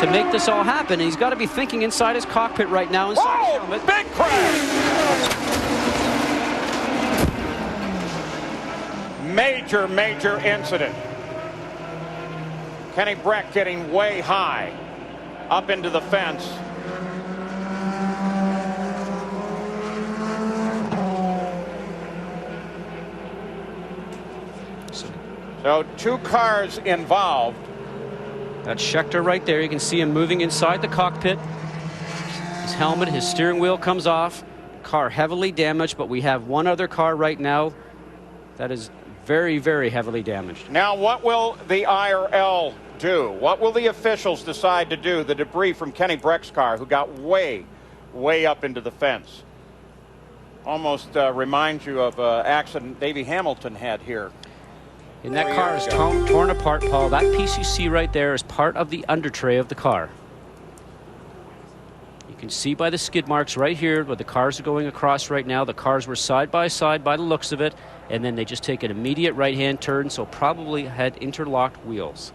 to make this all happen. And he's got to be thinking inside his cockpit right now. Inside his helmet. Big crash! Major incident. Kenny Bräck getting way high up into the fence. So 2 cars involved. That's Scheckter right there. You can see him moving inside the cockpit. His helmet, his steering wheel comes off. Car heavily damaged, but we have one other car right now that is very heavily damaged. Now what will the IRL do? What will the officials decide to do? The debris from Kenny Bräck's car, who got way up into the fence. Almost reminds you of an accident Davey Hamilton had here. And that car is torn apart, Paul. That piece you see right there is part of the under tray of the car. You can see by the skid marks right here where the cars are going across right now. The cars were side by side by the looks of it, and then they just take an immediate right-hand turn, so probably had interlocked wheels.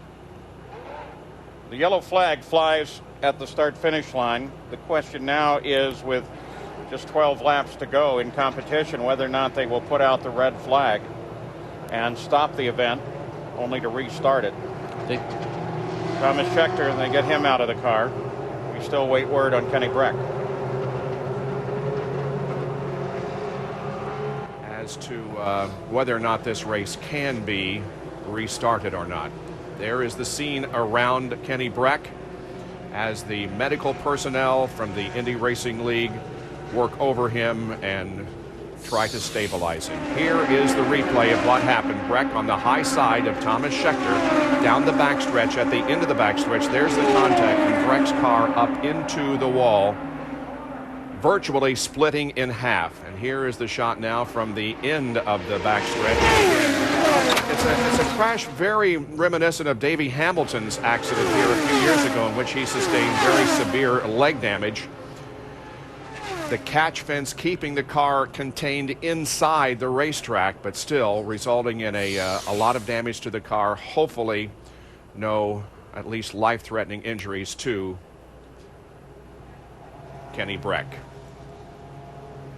The yellow flag flies at the start-finish line. The question now is, with just 12 laps to go in competition, whether or not they will put out the red flag and stop the event, only to restart it. Thomas Scheckter, and they get him out of the car. We still wait word on Kenny Bräck. As to whether or not this race can be restarted or not. There is the scene around Kenny Bräck as the medical personnel from the Indy Racing League work over him and try to stabilize him. Here is the replay of what happened. Bräck on the high side of Thomas Scheckter down the backstretch. At the end of the backstretch, there's the contact, and Bräck's car up into the wall, virtually splitting in half. And here is the shot now from the end of the backstretch. It's a crash very reminiscent of Davey Hamilton's accident here a few years ago, in which he sustained very severe leg damage. The catch fence keeping the car contained inside the racetrack, but still resulting in a lot of damage to the car. Hopefully no, at least life-threatening injuries to Kenny Bräck.